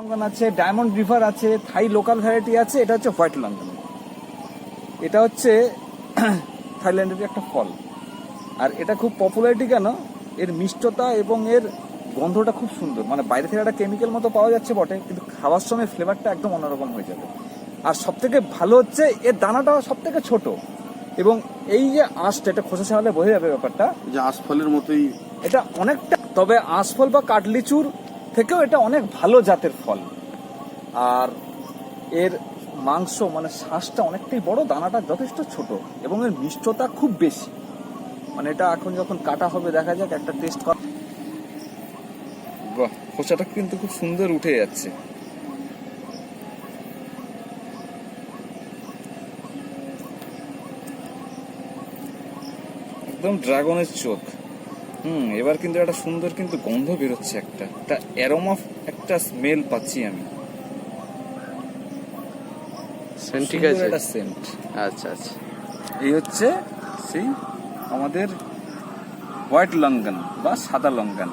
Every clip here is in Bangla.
লঙ্কান আছে, ডায়মন্ড রিভার আছে, থাই লোকাল ভ্যারাইটি আছে। এটা হচ্ছে হোয়াইট লঙ্কান। এটা হচ্ছে থাইল্যান্ডের একটা ফল। আর এটা খুব পপুলারিটি কেন, এর মিষ্টতা এবং এর গন্ধটা খুব সুন্দর। মানে বাইরে থেকে একটা কেমিক্যাল মতো পাওয়া যাচ্ছে বটে, কিন্তু খাওয়ার সময় ফ্লেভারটা একদম অন্যরকম হয়ে যাবে। আর সব থেকে ভালো হচ্ছে এর দানাটা সব থেকে ছোট, এবং এই যে আঁশটা, এটা খোসা ছাড়ালে বোঝা যাবে ব্যাপারটা, যে আঁশফলের মতোই এটা অনেকটা, তবে আঁশফল বা কাঠলিচুর থেকেও এটা অনেক ভালো জাতের ফল। আর এর মাংস মানে শ্বাসটা অনেকটাই বড়, দানাটা যথেষ্ট ছোট, এবং এর মিষ্টতা খুব বেশি। মানে এটা এখন যখন কাটা হবে দেখা যাক, একটা টেস্ট কর। বাহ, খোসাটা কিন্তু খুব সুন্দর উঠে যাচ্ছে। একদম ড্রাগনের চোখ। এবার কিন্তু একটা সুন্দর কিন্তু গন্ধ বেরোচ্ছে, একটা অ্যারোমা, একটা স্মেল পাচ্ছি আমি। সেন্ট ঠিক সুন্দর আছে। একটা সেন্ট। আচ্ছা আচ্ছা। এই হচ্ছে সেই আমাদের হোয়াইট লঙ্কান বা সাদা লঙ্কান।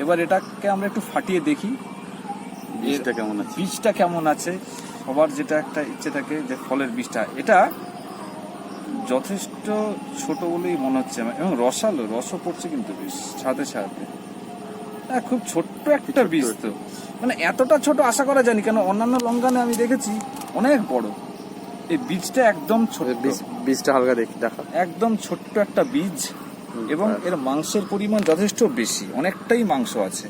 এবার এটাকে আমরা একটু ফাটিয়ে দেখি বীজটা কেমন আছে। বীজটা কেমন আছে। সবার যেটা একটা ইচ্ছে থাকে যে ফলের বীজটা, এটা যথেষ্ট ছোট বলেই মনে হচ্ছে আমার, এবং রসও পড়ছে কিন্তু বেশ সাথে সাথে। হ্যাঁ, খুব ছোট্ট একটা বীজ তো, মানে এতটা ছোট আশা করা যায়নি, কেন অন্যান্য লঙ্কানে আমি দেখেছি অনেক বড়। এই বীজটা একদম ছোট, বীজটা হালকা দেখি দেখা। একদম ছোট্ট একটা বীজ, এবং এর মাংসের পরিমাণ যথেষ্ট বেশি, অনেকটাই মাংস আছে।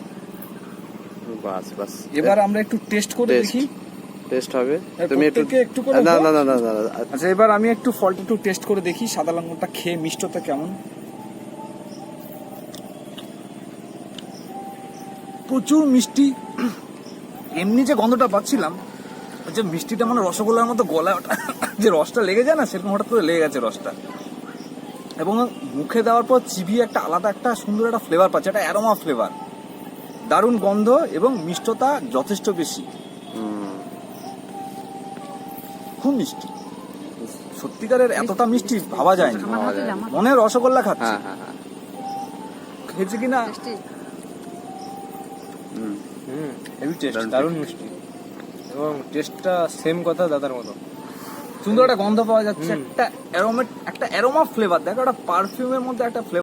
বাস বাস। এবার আমরা একটু টেস্ট করে Taste. দেখি। টেস্ট হবে। হ্যাঁ, তুমি একটু প্রত্যেকে একটু করে না দাও। না না না না না। আচ্ছা, এবার আমি একটু ফলটা একটু টেস্ট করে দেখি, সাদা লঙ্কানটা খেয়ে মিষ্টতা কেমন। প্রচুর মিষ্টি। এমনি যে গন্ধটা পাচ্ছিলাম, ওই যে মিষ্টিটা মানে রসগোল্লার মতো গলায় ওটা যে রসটা লেগে যায় না, সেরকম হঠাৎ করে লেগে গেছে রসটা। এবং মুখে দেওয়ার পর চিবিয়ে একটা আলাদা একটা সুন্দর একটা ফ্লেভার পাচ্ছে, একটা অ্যারোমা ফ্লেভার, দারুণ গন্ধ এবং মিষ্টতা যথেষ্ট বেশি, খুব মিষ্টি। সত্যিকারের এতটা মিষ্টি ভাবা যায় না, মনে হয় রসগোল্লা খাচ্ছে। হ্যাঁ হ্যাঁ হ্যাঁ। খেয়েছে কিনা হেভি টেস্ট, দারুণ দারুণ মিষ্টি, এবং টেস্টটা সেম কথা দাদার মতো। সুন্দর একটা গন্ধ পাওয়া যাচ্ছে, একটা অ্যারোমা ফ্লেভার। দেখো, একটা পারফিউমের মধ্যে একটা ফ্লেভার।